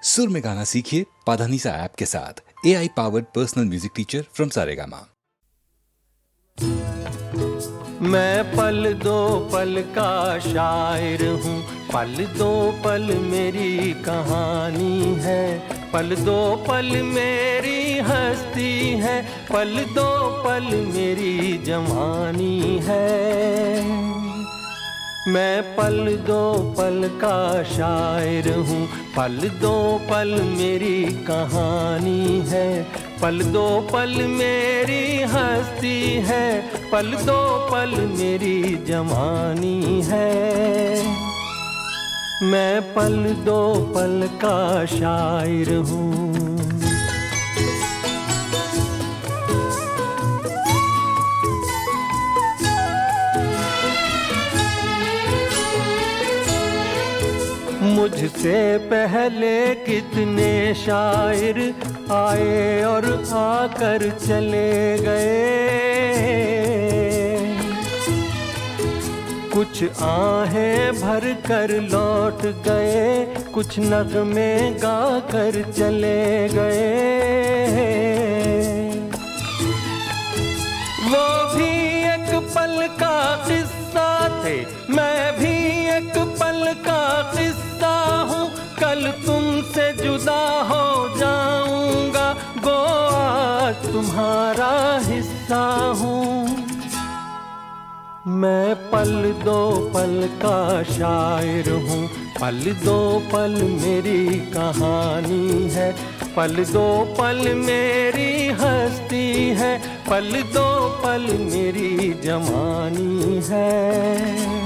सुर में गाना सीखिए पाधानीसा ऐप के साथ। AI powered personal music teacher from Saregama. मैं पल दो पल का शायर हूँ, पल दो पल मेरी कहानी है, पल दो पल मेरी हस्ती है, पल दो पल मेरी जवानी है। मैं पल दो पल का शायर हूँ, पल दो पल मेरी कहानी है, पल दो पल मेरी हस्ती है, पल दो पल मेरी जवानी है। मैं पल दो पल का शायर हूँ। मुझसे पहले कितने शायर आए और आकर चले गए, कुछ आहें भर कर लौट गए, कुछ नगमे गा कर चले गए। वो भी एक पल का किस्सा थे, मैं भी एक पल का किस्सा हूँ, कल तुमसे जुदा हो जाऊंगा, गो आज तुम्हारा हिस्सा हूँ। मैं पल दो पल का शायर हूँ, पल दो पल मेरी कहानी है, पल दो पल मेरी हस्ती है, पल दो पल मेरी जवानी है।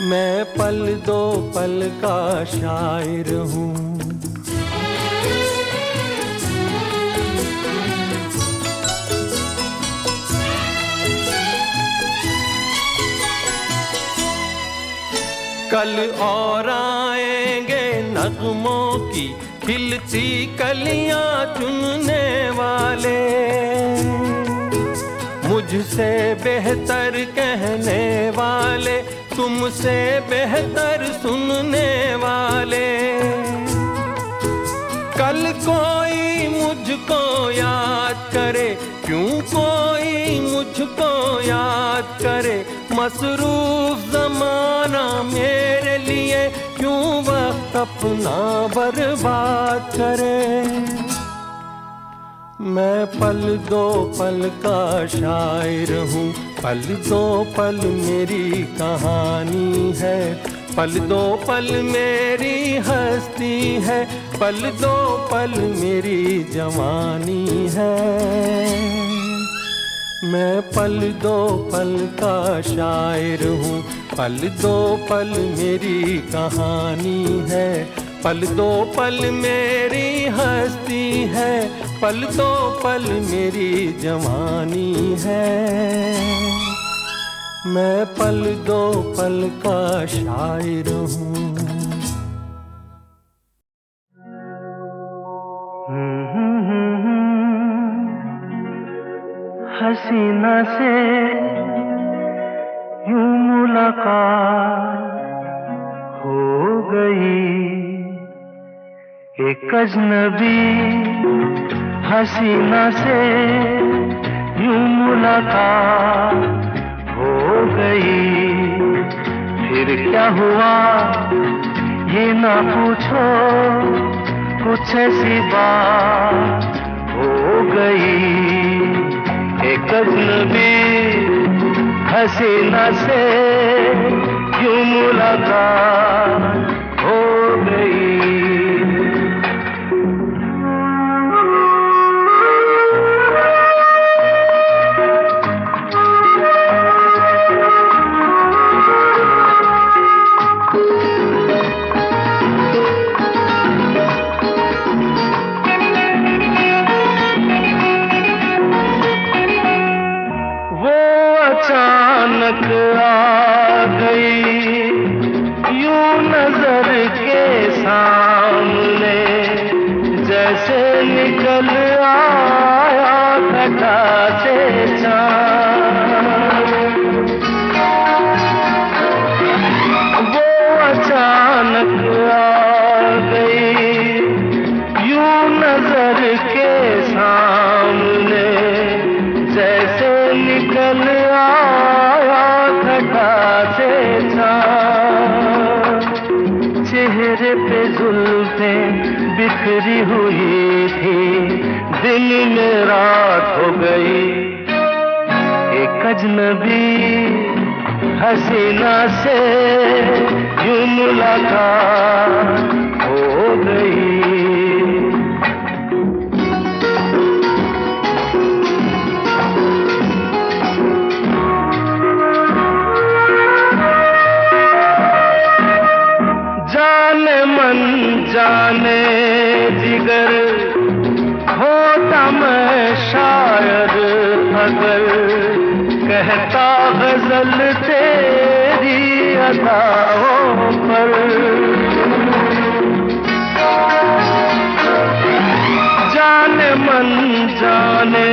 मैं पल दो पल का शायर हूँ। कल और आएंगे नगमों की खिलती कलियां चुनने वाले, मुझसे बेहतर कहने वाले, तुमसे बेहतर सुनने वाले। कल कोई मुझको याद करे, क्यों कोई मुझको याद करे, मसरूफ ज़माना मेरे लिए क्यों वक्त अपना बर्बाद करे। मैं पल दो पल का शायर हूँ, पल दो पल मेरी कहानी है, पल दो पल मेरी हस्ती है, पल दो पल मेरी जवानी है। मैं पल दो पल का शायर हूँ, पल दो पल मेरी कहानी है, पल दो पल मेरी हस्ती है, पल दो पल मेरी जवानी है। मैं पल दो पल का शायर हूँ। हसीना से यूं मुलाकात हो गई, एक अजनबी हसीना से यूं मुलाकात हो गई। फिर क्या हुआ ये ना पूछो, कुछ ऐसी बात हो गई। एक अजनबी हसीना से यूं मुलाकात हो गई। अचानक आ गई यूं नजर जुल्फें बिखरी हुई थी, दिन में रात हो गई। एक अजनबी हसीना से यूं मुलाकात हो गई। जाने मन जाने जिगर होता मैं शायर अगर कहता गजल तेरी अदाओं पर। जाने मन जाने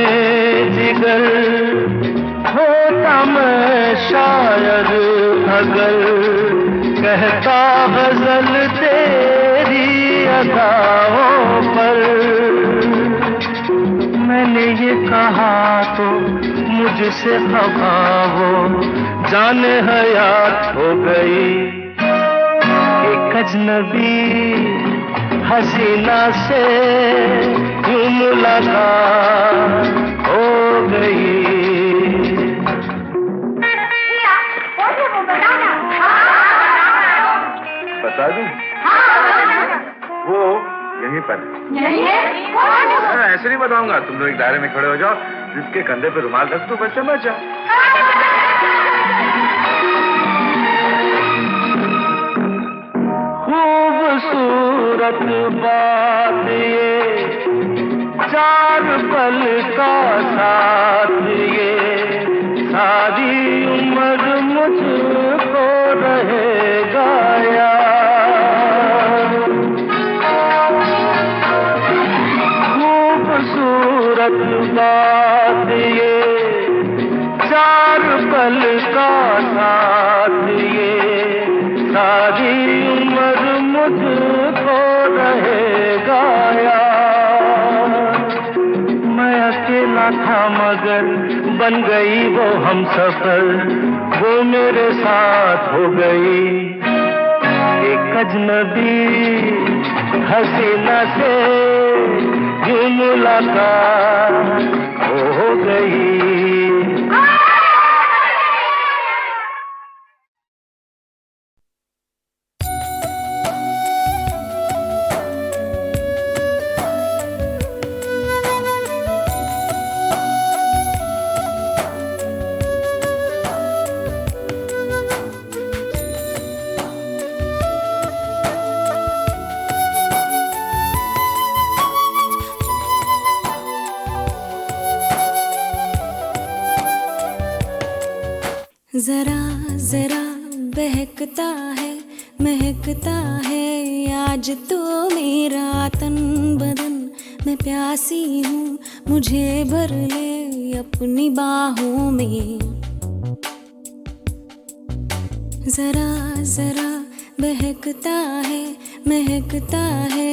जिगर होता मैं शायर अगर कहता गजल तेरी अदाओं पर। मैंने ये कहा तो मुझसे खफा हो, जाने हयात हो गई। एक अजनबी हसीना से यूं मुलाकात हो गई। बता दूं? वो यहीं पर ऐसे नहीं बताऊंगा। तुम लोग एक दायरे में खड़े हो जाओ, जिसके कंधे पे रुमाल रख दो, बस समझ जाओ। खूबसूरत बात ये, चार पल का साथ ये, सारी उम्र मुझको रहेगा याद। खूबसूरत बात ये, चार पल का साथ ये, सारी उम्र मुझको रहेगा याद। मैं अकेला था मगर बन गई वो हमसफर, वो मेरे साथ हो गई। एक अजनबी हसीना से यूं मुलाकात हो गई। जरा जरा बहकता है महकता है आज तो मेरा तन बदन। मैं प्यासी हूँ मुझे भर ले अपनी बाहों में। जरा जरा बहकता है महकता है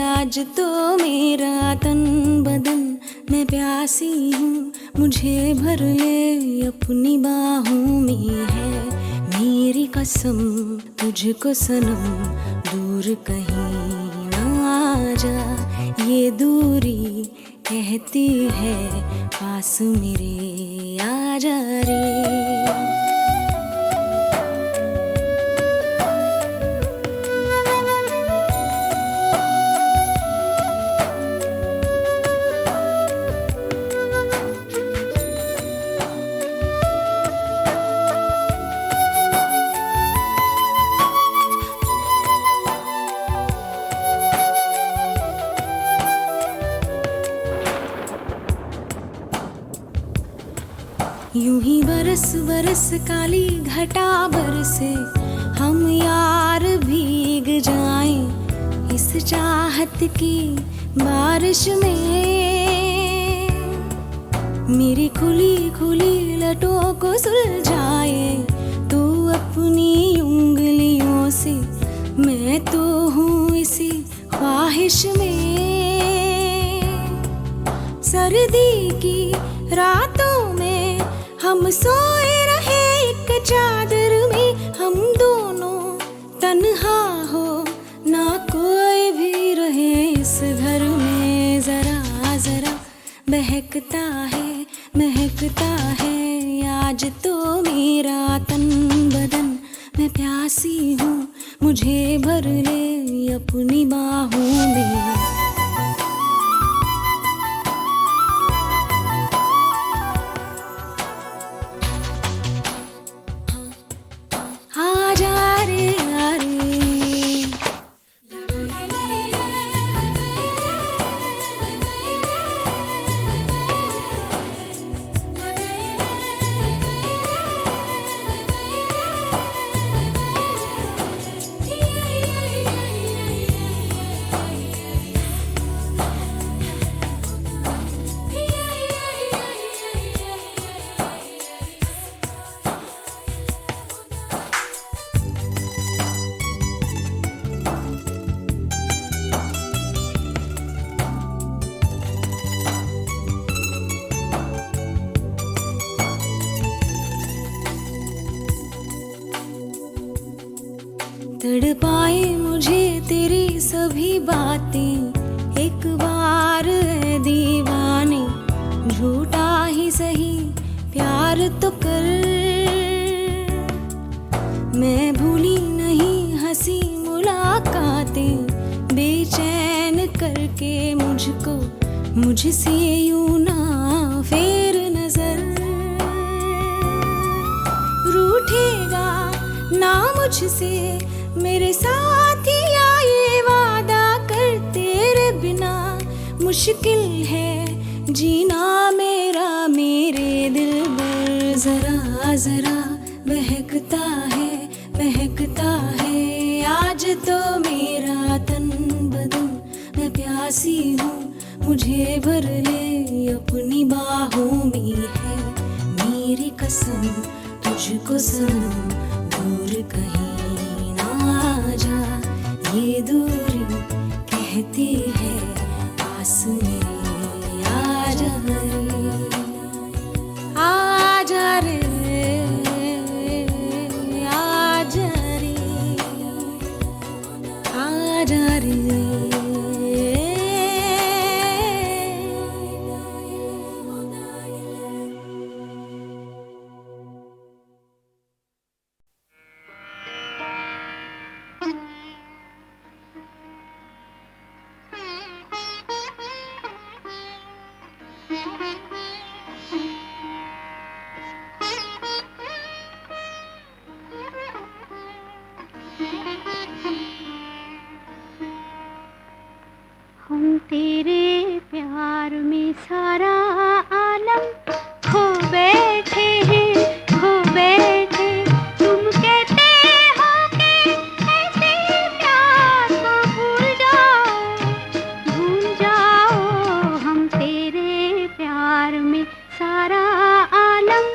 आज तो मेरा तन बदन। मैं प्यासी हूँ मुझे भर ले अपनी बाहों में। है मेरी कसम तुझको सनम दूर कहीं ना जा। ये दूरी कहती है पास मेरे आ जा रे। यूं ही बरस बरस काली घटा बरसे हम यार भीग जाएं इस चाहत की बारिश में। मेरी खुली खुली लटों को सुलझाए तू अपनी उंगलियों से। मैं तो हूँ इसी ख्वाहिश में। सर्दी की रातों में हम सोए रहे एक चादर में। हम दोनों तन्हा हो ना कोई मेरा तन बदन, मैं प्यासी हूँ, मुझे भर ले अपनी बाहों में। आजा रे यारे, तड़पाए मुझे तेरी सभी बातें, एक बार है दीवाने, झूठा ही सही प्यार तो कर। मैं भूली नहीं हंसी मुलाकातें, बेचैन करके मुझको मुझसे यूं ना फेर नजर। रूठेगा ना मुझसे मेरे साथिया, ये वादा कर, तेरे बिना मुश्किल है जीना मेरा, मेरे दिल पर जरा जरा बहकता है आज तो मेरा तन बदन, मैं प्यासी हूँ, मुझे भर ले अपनी बाहों में है मेरी कसम, तुझको सनम दूर कहीं जा, ये दूरी कहती है पास मेरे आजा रे, आजा रे, आजा रे, आजा रे। हम तेरे प्यार में सारा आलम खो बैठे हैं, खो बैठे। तुम कहते हो कि ऐसे प्यार को भूल जाओ, हम तेरे प्यार में सारा आलम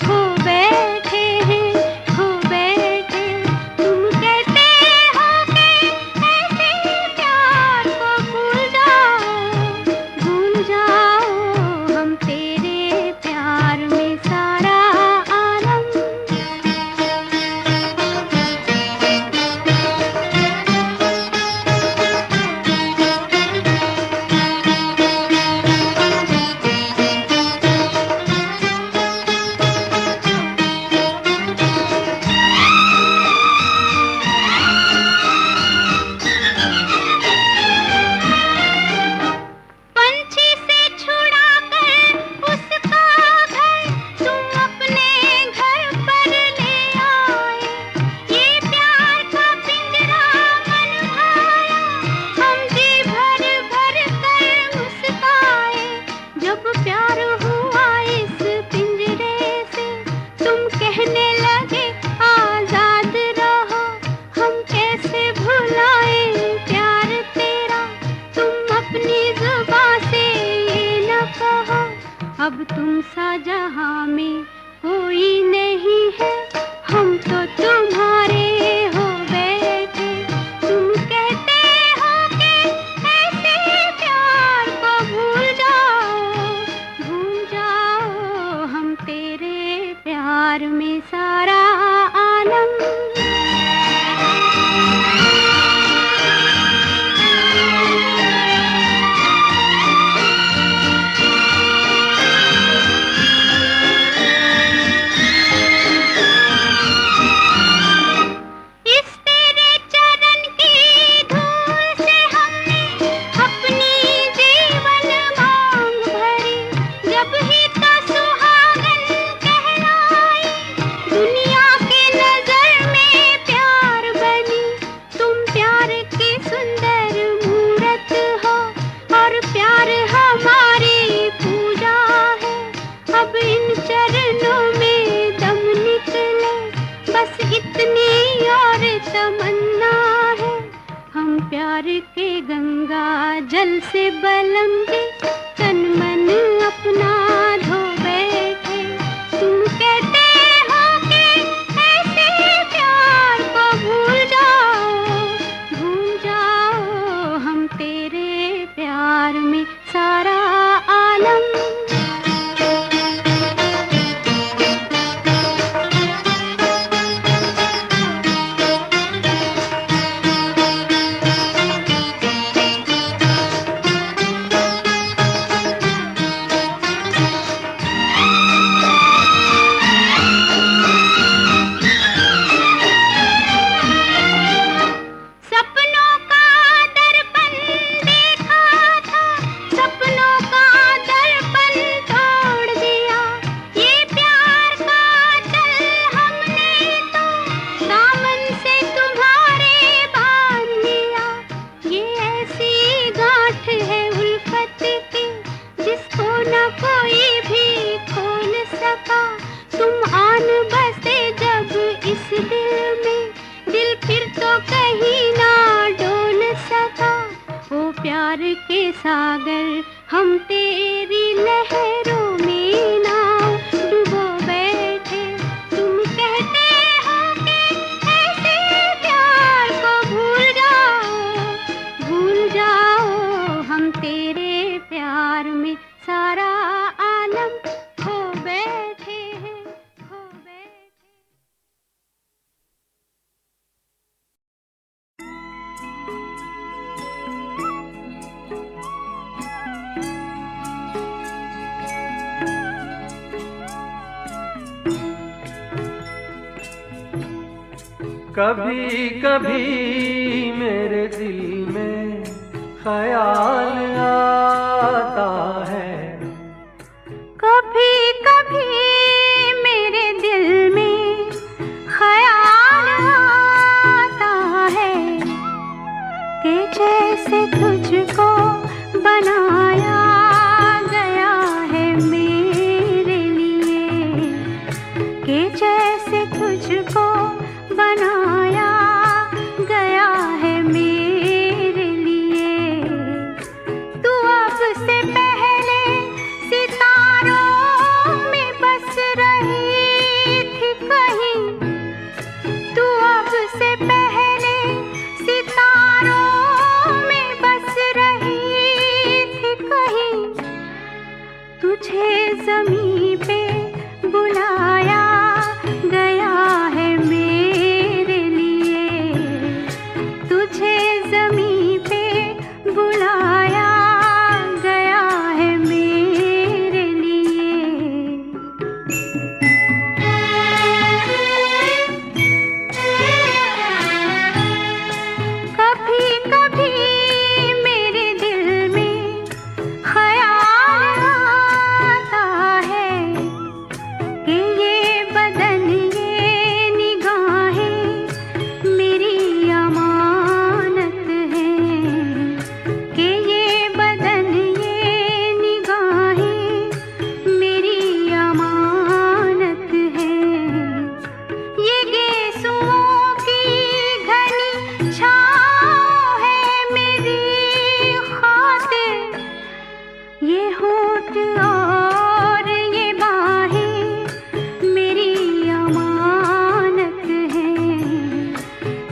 खो बैठे हैं, खो बैठे। तुम कहते हो कि ऐसे प्यार को भूल जाओ, हम तेरे प्यार में सारा आलम। पंछी से छुड़ा कर उसका घर तुम अपने घर पर ले आए, ये प्यार का पिंजरा मन भाया, हम जी भर भर कर मुस्काए। जब प्यार हुआ इस पिंजरे से, तुम कहने लगे आजाद रहो, हम कैसे भुलाए प्यार तेरा। तुम अपनी जुबां से ये न कहो, अब तुम सा जहां में कोई नहीं है, हम तो तुम्हारे हो बैठे। तुम कहते हो कि ऐसे प्यार को भूल जाओ, हम तेरे प्यार में सारा आलम। प्यार के गंगा जल से बलम जी तन मन अपना धो बैठे। तुम कहते हो कि ऐसे प्यार को भूल जाओ हम तेरे प्यार में सारा आलम। प्यार के सागर हम तेरी लहरों में नाव डुबो बैठे। तुम कहते हो कि ऐसे प्यार को भूल जाओ हम तेरे प्यार में सारा आलम खो बैठे हैं, खो बैठे। कभी कभी मेरे दिल में ख्याल आता है, कभी कभी मेरे दिल में ख्याल आता है कि जैसे तुझको बनाया गया है मेरे लिए, कि जैसे तुझको बनाया गया है मेरे लिए। तू अब से पहले सितारों में बस रही थी कहीं, तू अब से पहले सितारों में बस रही थी कहीं। तुझे ज़मीं पे बुलाया गया है मेरे लिए, तुझे ज़मीं पे बुलाया गया है मेरे लिए। कभी कभी मेरे दिल में ख्याल आता है कि ये बदन ये निगाहें मेरी अमानत हैं, कि ये बदन ये निगाहें मेरी अमानत हैं। ये गेसुओं की घनी छाँव है मेरी खातिर, ये होठ और ये बाहें मेरी अमानत हैं,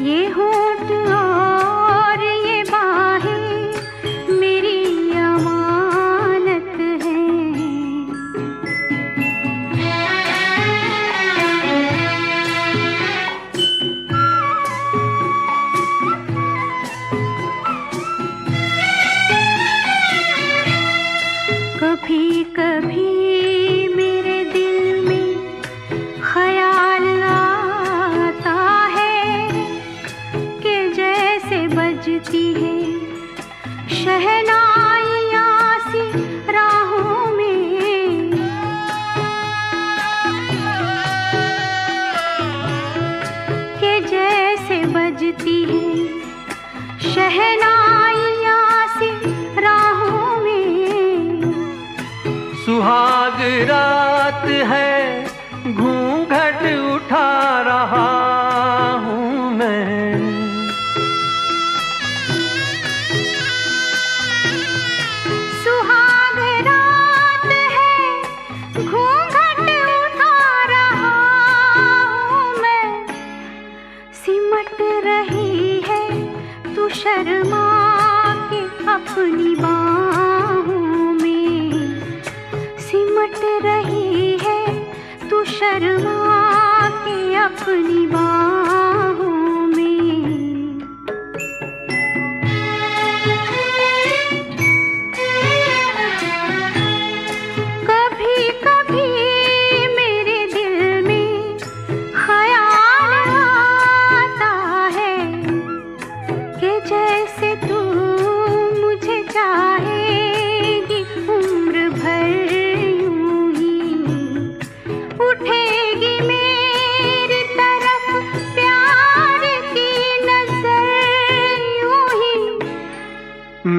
ये होठ और ये बाहें मेरी अमानत हैं। कभी कभी मेरे दिल में ख्याल आता है कि जैसे बजती है शहनाइयाँ सी राहों में, कि जैसे बजती है शहनाइयाँ सी राहों में। सुहाग रात है घूंघट उठा रहा हूँ मैं,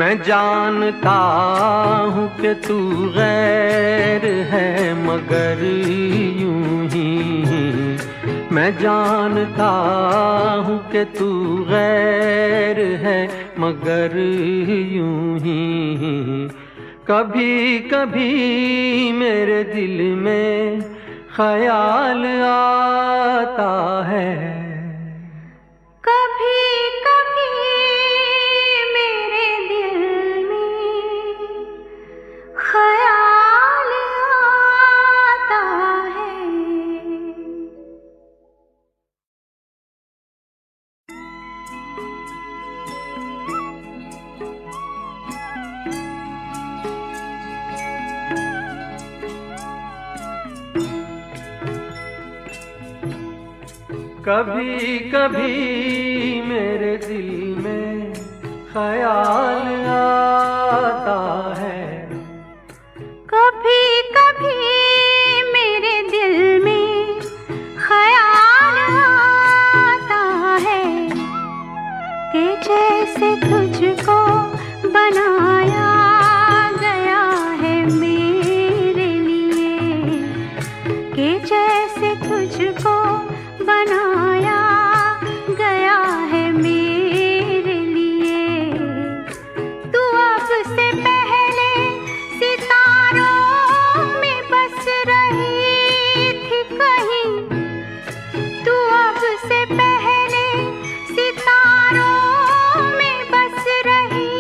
मैं जानता हूँ कि तू गैर है मगर यूं ही, मैं जानता हूँ कि तू गैर है मगर यूं ही। कभी कभी मेरे दिल में ख्याल आता है, कभी कभी मेरे दिल में ख्याल आता है। कभी कभी मेरे दिल में ख्याल आता है, कभी कभी मेरे दिल में ख्याल आता है कि जैसे तुझको बनाया गया है मेरे लिए, कि जैसे तुझको बनाया गया है मेरे लिए। तू अब से पहले सितारों में बस रही थी कहीं, तू अब से पहले सितारों में बस रही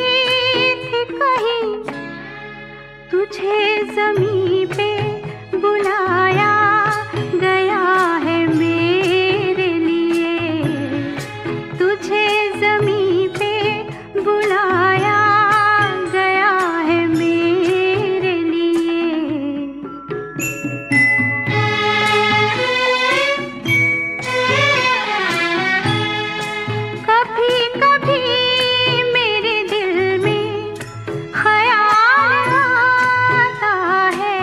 थी कहीं। तुझे ज़मीं पे बुलाया गया है मेरे लिए, तुझे ज़मीं पे बुलाया गया है मेरे लिए। कभी कभी मेरे दिल में ख्याल आता है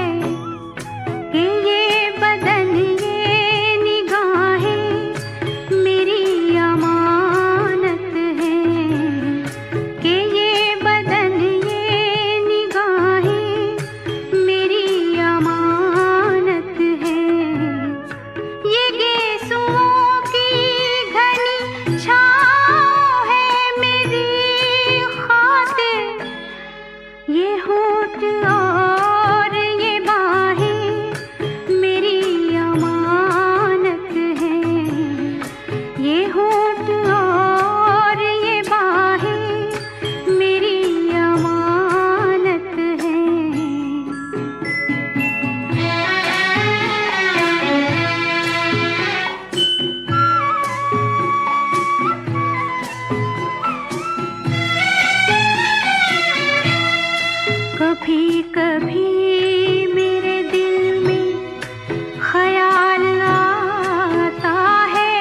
कि ये बदन ये निगाहें मेरी अमानत हैं, कि ये बदन ये निगाहें मेरी अमानत हैं। ये गेसुओं की घनी छाँव है मेरी खातिर, ये होठ और ये बाहें मेरी अमानत हैं, ये होठ और ये बाहें मेरी अमानत हैं। कभी कभी मेरे दिल में ख्याल आता है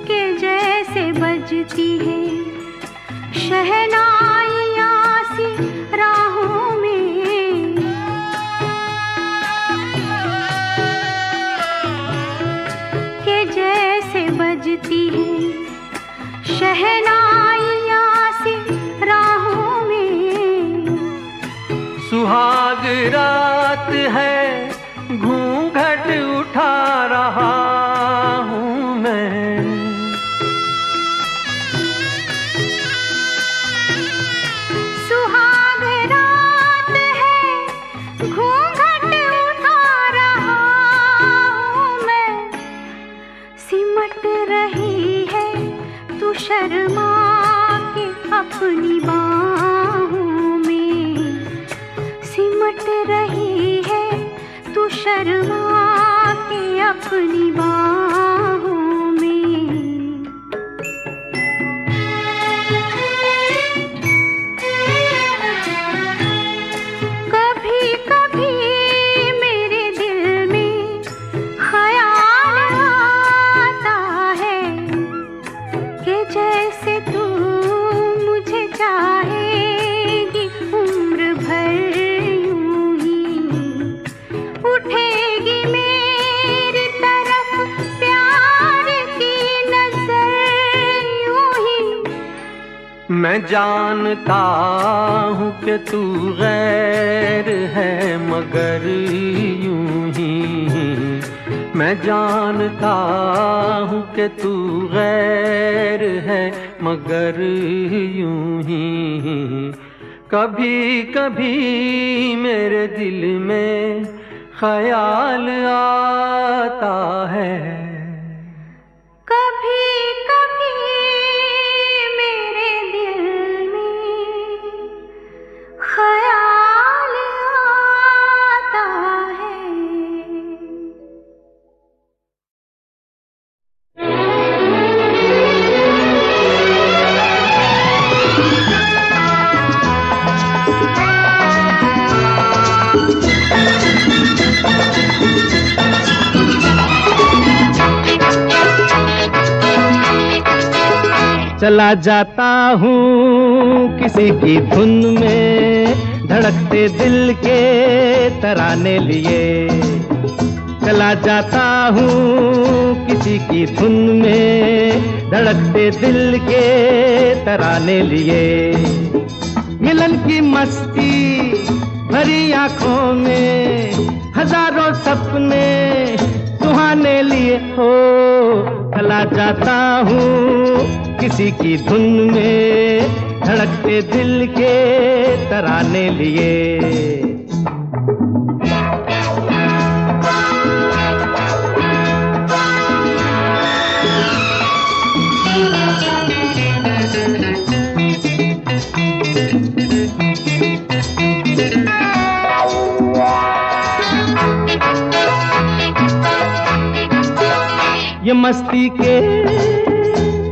कि जैसे बजती है शहनाइयाँ सी राहों में, कि जैसे बजती है शहनाइयाँ सी राहों में। सुहाग रात है घूंघट उठा रहा हूँ मैं, सुहाग रात है घूंघट उठा रहा हूँ मैं। सिमट रही है तू शर्मा के अपनी बाहों में, सिमट रही है तू शर्मा के अपनी बाहों में। कभी कभी मेरे दिल में ख्याल आता है कि जैसे तू मुझे चाहेगी उम्र भर यूं ही, उठेगी मेरी तरफ जानता हूँ कि तू गैर है मगर यूं ही, मैं जानता हूँ कि तू गैर है मगर यूं ही। कभी कभी मेरे दिल में ख्याल आता है, कभी कभी मेरे दिल में ख्याल आता है। चला जाता हूँ किसी की धुन में, धड़कते दिल के तराने लिए। चला जाता हूँ किसी की धुन में, धड़कते दिल के तराने लिए। मिलन की मस्ती भरी आंखों में, हजारों सपने सुहाने लिए हो। चला जाता हूँ किसी की धुन में, धड़कते दिल के तराने लिए। ये मस्ती के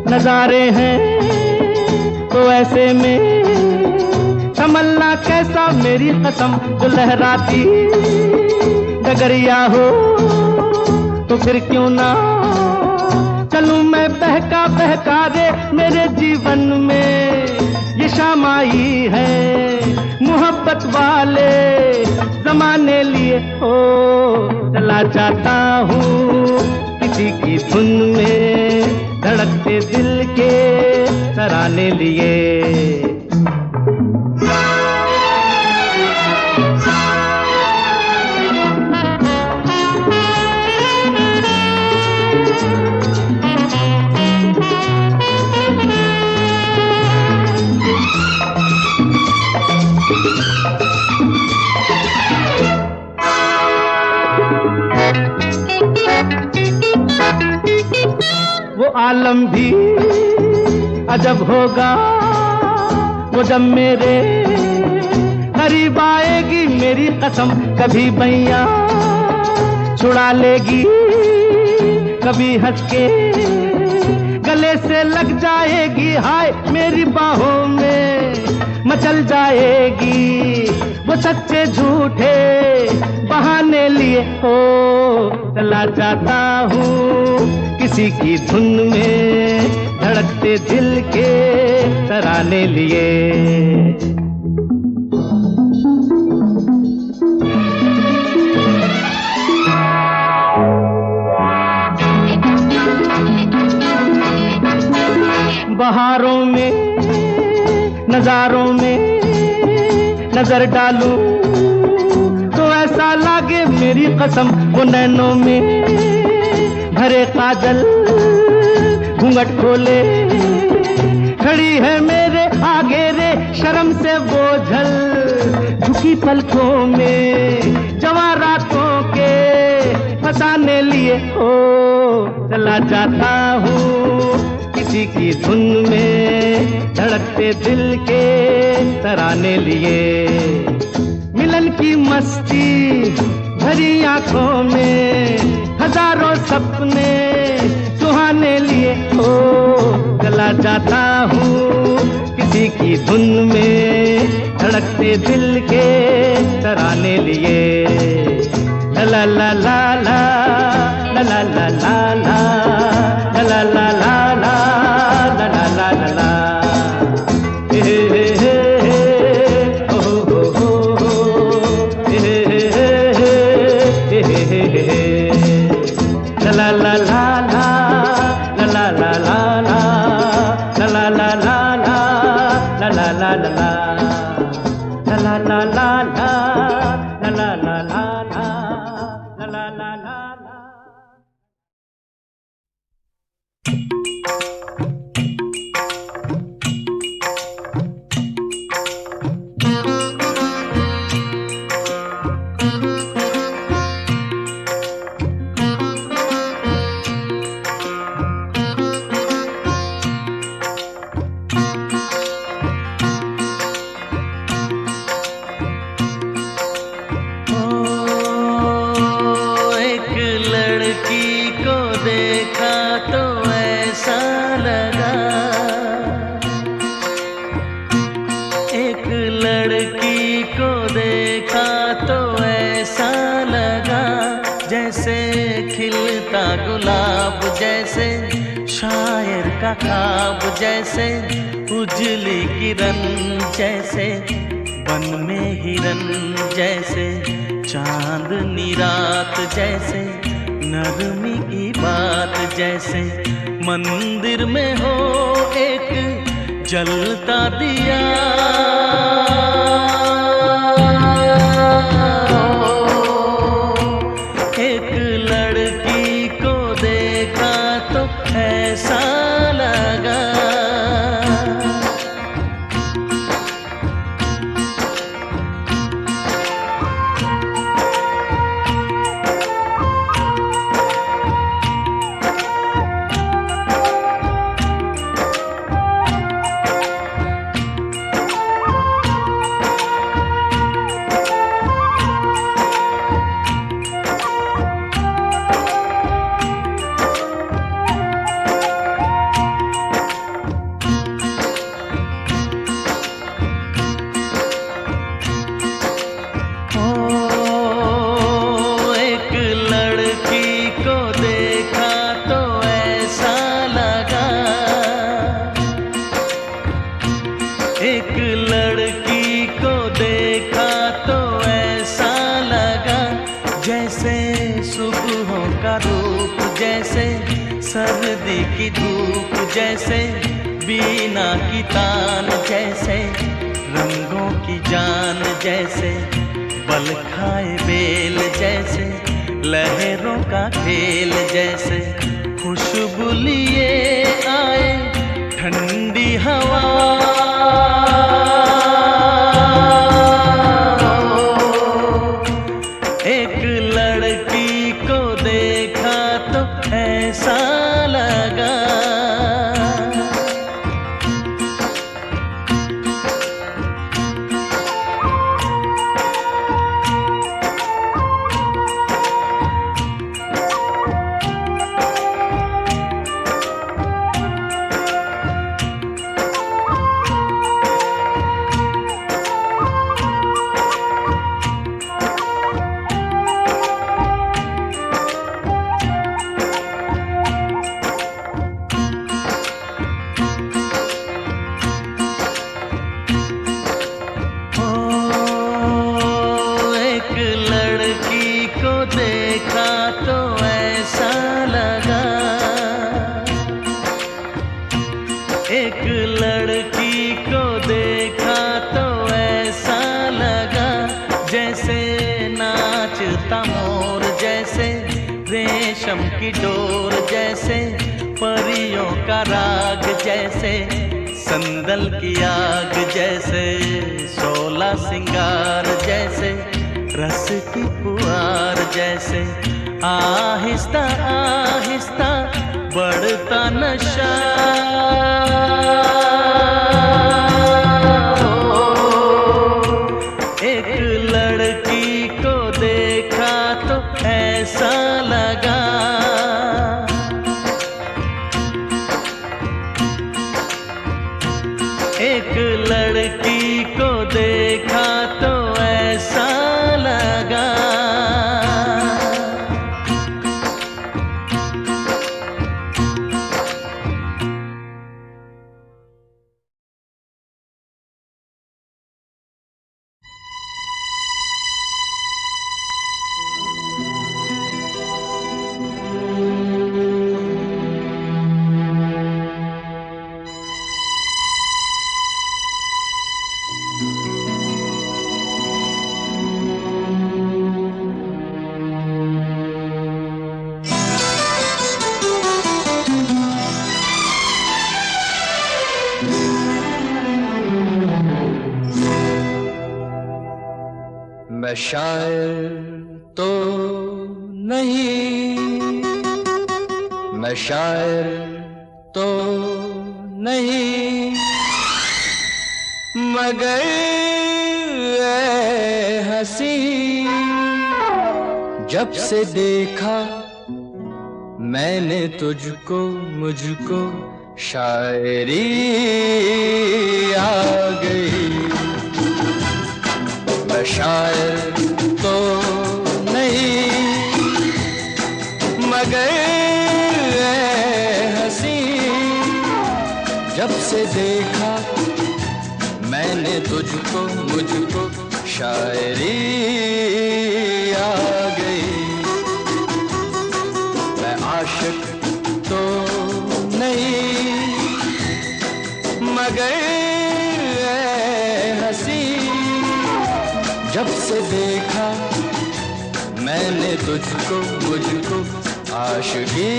नजारे हैं तो ऐसे में तमन्ना कैसा मेरी कसम, जो लहराती डगरिया हो तो फिर क्यों ना चलूं मैं बहका बहका रे। मेरे जीवन में ये शाम आई है मोहब्बत वाले जमाने लिए हो। चला जाता हूँ किसी की धुन में, धड़कते दिल के तराने लिए। वो आलम भी अजब होगा वो जब मेरे करीब आएगी मेरी कसम। कभी बैया छुड़ा लेगी, कभी हंस के गले से लग जाएगी। हाय मेरी बाहों में मचल जाएगी, वो सच्चे झूठे बहाने लिए हो। चला जाता हूँ किसी की धुन में, धड़कते दिल के तराने लिए। बहारों में नजारों में नजर डालूं तो ऐसा लागे मेरी कसम, वो नैनों में भरे काजल घूंघट खोले खड़ी है मेरे आगे रे। शर्म से बोझल झुकी पलकों में जवारातों के फसाने लिए हो। चला जाता हूँ किसी की धुन में, धड़कते दिल के तराने लिए। मिलन की मस्ती भरी आंखों में हजारों सपने सुहाने लिए हो। चला जाता हूँ किसी की धुन में, धड़कते दिल के तराने लिए। ला ला ला ला ला ला ला ला ला ला ला ला ला ला ला ला ला। La la la la la la la la la la la la la la ला ला ला ला ला ला ला ला ला ला ला ला। गुलाब जैसे शायर का ख्वाब जैसे उजली किरण जैसे वन में हिरन जैसे चांदनी रात जैसे नरमी की बात जैसे मंदिर में हो एक जलता दिया एक लड़की को देखा तो ऐसा लगा एक लड़की को देखा तो ऐसा लगा जैसे सुबहों का रूप जैसे सर्दी की धूप जैसे बीना की तान जैसे रंगों की जान जैसे बल खाए बेल जैसे लहरों का खेल जैसे खुशबू लिए आए ठंडी हवा एक लड़की को देखा तो ऐसा लगा देखा तो ऐसा लगा एक लड़की को देखा तो ऐसा लगा जैसे नाचता मोर जैसे रेशम की डोर जैसे परियों का राग जैसे संदल की आग जैसे शोला सिंगार जैसे रस की फुहार जैसे आहिस्ता आहिस्ता बढ़ता नशा एक लड़की को देखा तो ऐसा लगा एक लड़की को देखा तो ऐसा लगा मैं शायर तो नहीं, मैं शायर तो नहीं, मगर ऐ हंसी जब से देखा मैंने तुझको, मुझको शायरी आ गई। मैं शायर तो नहीं, मगर ऐ हंसी जब से देखा मैंने तुझको, मुझको शायरी आ गई। मैं आशिक तो नहीं, मगर ऐ हंसी जब से देखा मैंने तुझको, मुझको आशिकी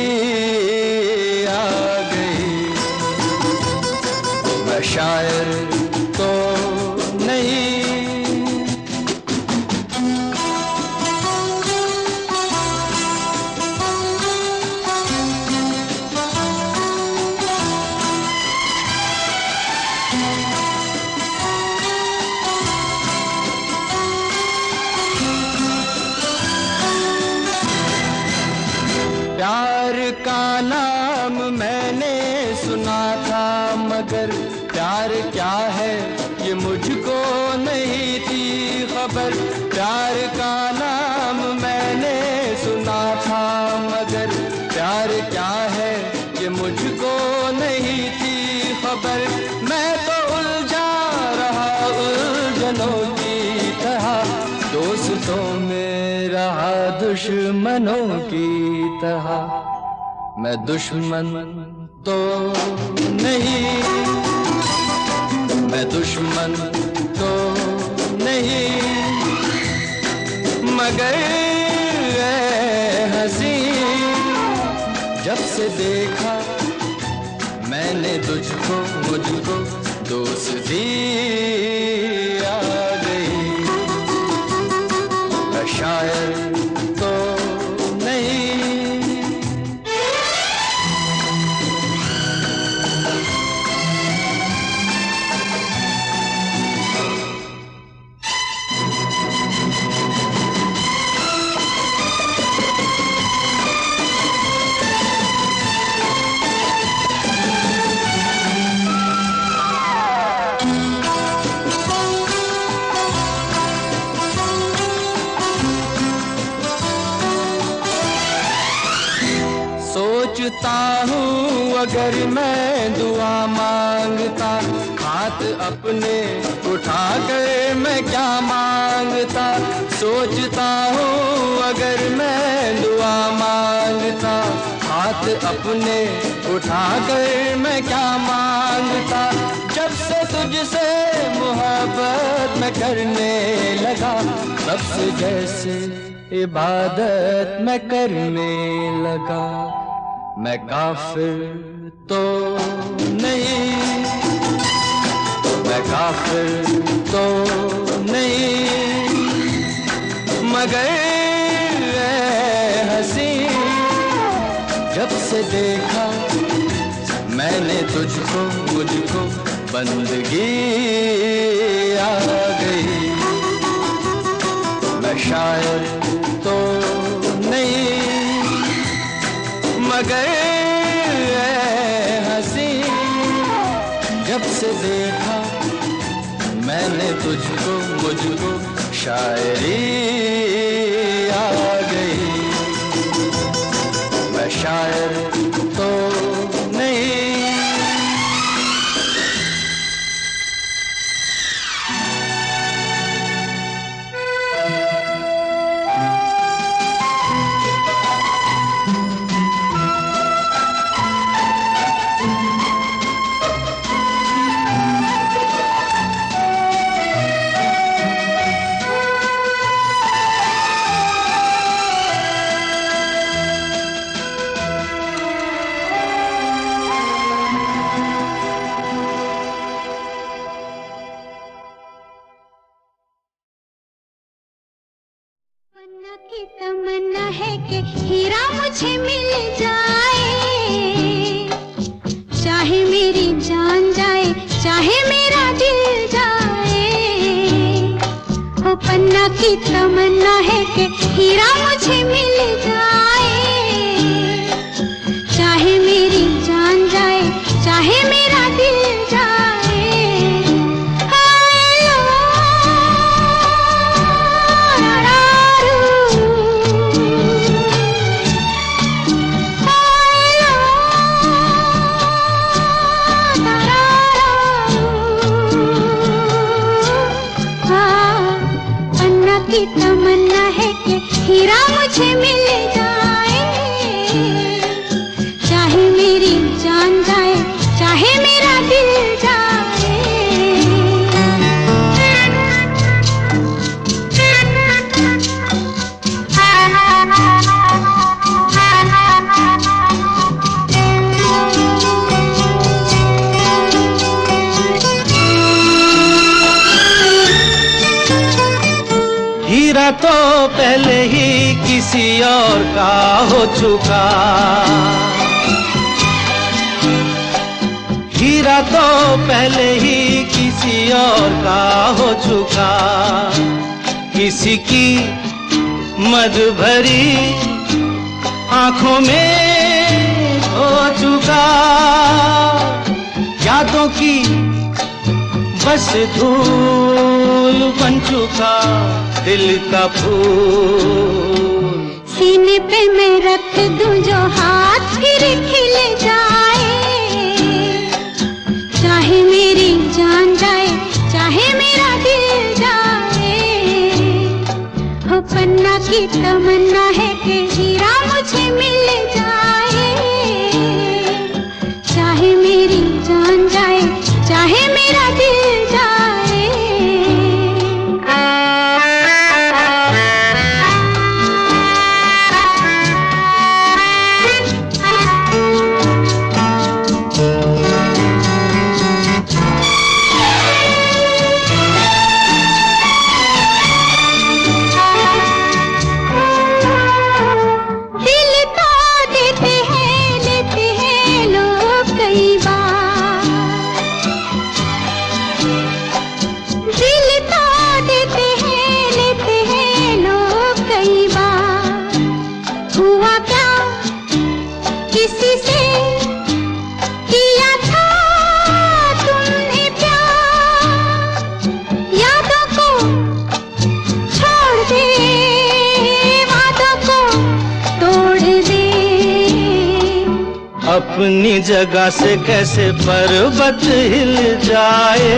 आ गई। मैं शायर तो नहीं। प्यार का नाम मैंने सुना था, मगर प्यार क्या है ये मुझको नहीं थी खबर। प्यार का नाम मैंने सुना था, मगर प्यार क्या है ये मुझको नहीं थी खबर। मैं तो उलझा रहा उलझनों की तरह, दोस्तों में रहा दुश्मनों की तरह। मैं दुश्मन तो नहीं, मैं दुश्मन तो नहीं, मगर ऐ हंसी जब से देखा मैंने तुझको, मुझको दोस्ती आ गई। मैं शायर तो नहीं। सोचता हूँ अगर मैं दुआ मांगता, हाथ अपने उठा कर मैं क्या मांगता। सोचता हूँ अगर मैं दुआ मांगता, हाथ अपने उठा कर मैं क्या मांगता। जब से तुझसे मोहब्बत मैं करने लगा, तब से जैसे इबादत मैं करने लगा। मैं काफिर तो नहीं, मैं काफिर तो नहीं, मगर ऐ हंसी जब से देखा मैंने तुझको, मुझको बंदगी आ गई। मैं शायर तो नहीं, मगर ऐ हंसी जब से देखा मैंने तुझको, मुझको शायरी आ गई। मैं शायर तो नहीं। की तमन्ना है कि हीरा मुझे मिल जाए, चाहे मेरी जान जाए, चाहे मेरा दिल जाए। हो पन्ना की तमन्ना है कि हीरा मुझे मिल जाए, चाहे मेरी जान जाए, चाहे मेरा दिल जाए। की तमन्ना है कि हीरा मुझे मिल जाए, चाहे मेरी जान जाए, चाहे मेरा दिल जाए। हीरा तो पहले ही किसी और का हो चुका, हीरा तो पहले ही किसी और का हो चुका। किसी की मद भरी आंखों में हो चुका, यादों की बस धूल बन चुका दिल का फूल। सीने पे मैं रख दूं जो हाथ फिर खिल जाए, चाहे मेरी जान जाए, चाहे मेरा दिल जाए। हो पन्ना की तमन्ना है कि हीरा मुझे मिल जाए, चाहे मेरी जान जाए, चाहे मेरा दिल जाए। अपनी जगह से कैसे पर्वत हिल जाए,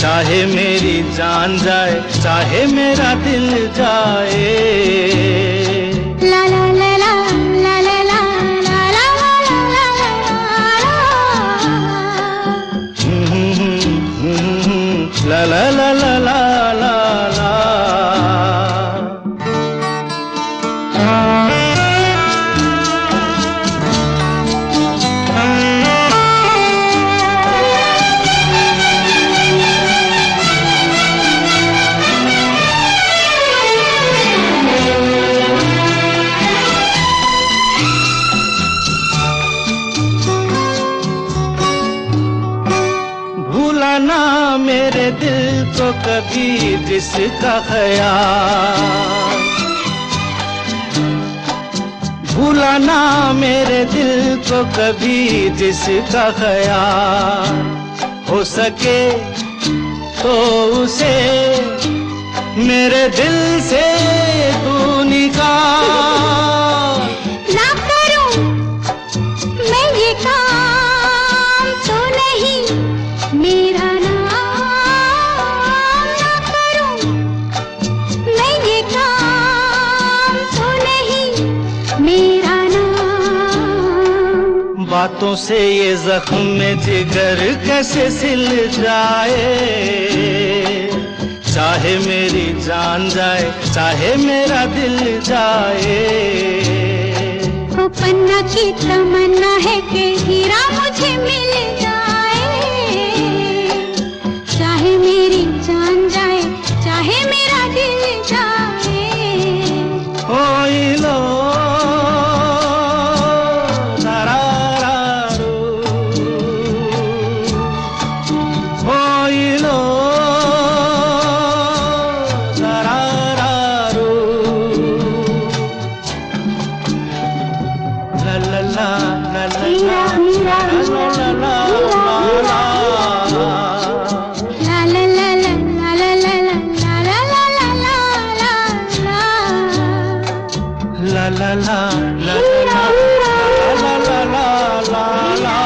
चाहे मेरी जान जाए, चाहे मेरा दिल जाए। ला ला ला ला ला ला ला ला ला ला ला ला ला ला ला ला। ना मेरे दिल को कभी जिसका ख्याल, भूला ना मेरे दिल को कभी जिसका ख्याल। हो सके तो उसे मेरे दिल से तू निकाल। ना करूं मैं ये काम तो नहीं मेरा नाम, ना करूं मैं ये काम तो नहीं मेरा नाम। बातों से ये जख्म में जिगर कैसे सिल जाए, चाहे मेरी जान जाए, चाहे मेरा दिल जाए। वो पन्ना की तमन्ना है कि हीरा मुझे मिल जाए, चाहे मेरी जान जाए, चाहे मेरा दिल जाए। ला ला ला ला ला ला ला ला ला।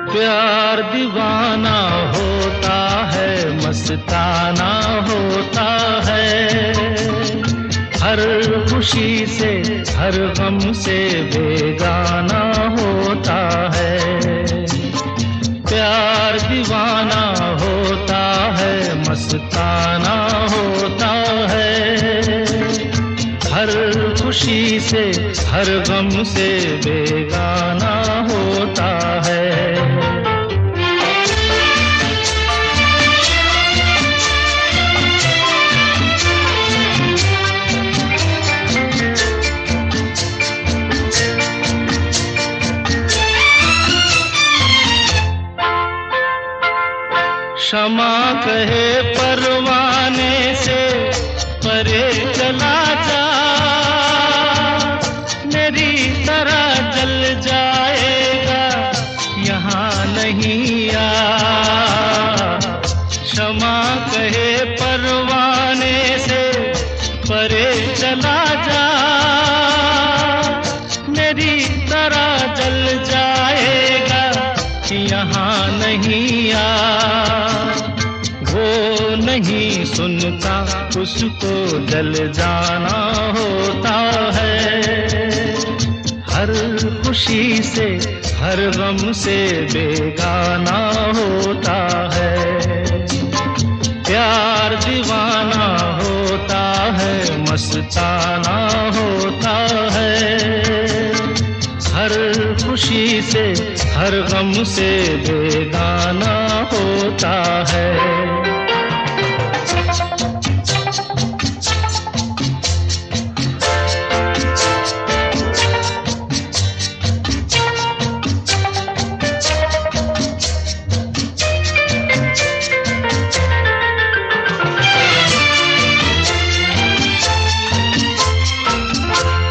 प्यार दीवाना होता है, मस्ताना होता है, हर खुशी से हर गम से बेगाना होता है। प्यार दीवाना होता है, मस्ताना होता है, हर खुशी से हर गम से बेगाना होता है। क्षमा कहे परवाने से परे चला जा, मेरी तरह जल जाएगा यहाँ नहीं आ। क्षमा कहे परवाने से परे चला जा, मेरी तरह जल जाएगा यहाँ नहीं आ। वो नहीं सुनता उसको जल जाना होता है, हर खुशी से हर गम से बेगाना होता है। प्यार दीवाना होता है, मस्ताना होता है, हर खुशी से हर गम से बेगाना होता है।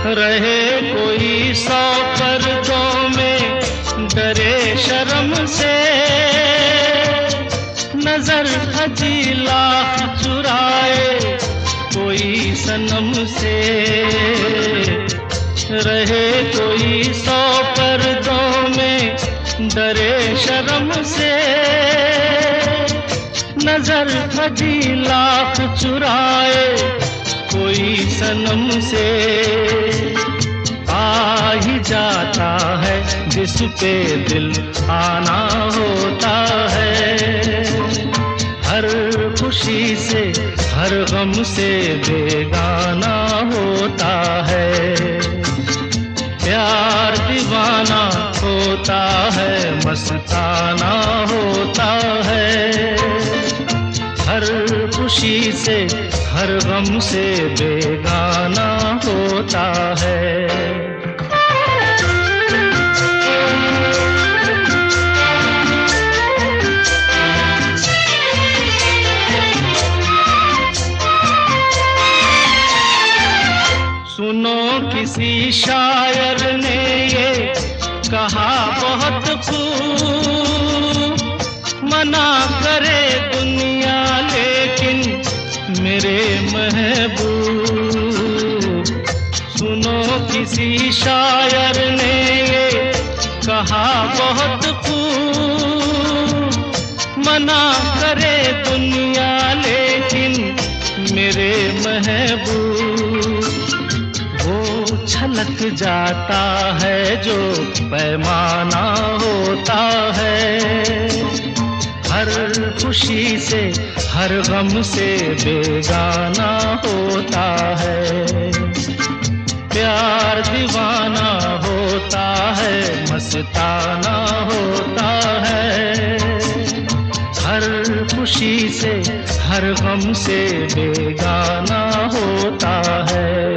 रहे कोई 100 पर्दों में, डरे शर्म से, नजर हजी लाख चुराए कोई सनम से। रहे कोई 100 पर्दों में, डरे शर्म से, नजर हजी लाख चुराए कोई सनम से। आ ही जाता है जिस पे दिल आना होता है, हर खुशी से हर गम से बेगाना होता है। प्यार दीवाना होता है, मस्ताना होता है, हर खुशी से हर गम से बेगाना होता है। सुनो किसी शायर ने ये कहा बहुत खूब, मना करे दुनिया लेकिन मेरे महबूब। सुनो किसी शायर ने ये कहा बहुत खूब, मना करे दुनिया लेकिन मेरे महबूब। वो छलक जाता है जो पैमाना होता है, हर खुशी से हर गम से बेगाना होता है। प्यार दीवाना होता है, मस्ताना होता है, हर खुशी से हर गम से बेगाना होता है।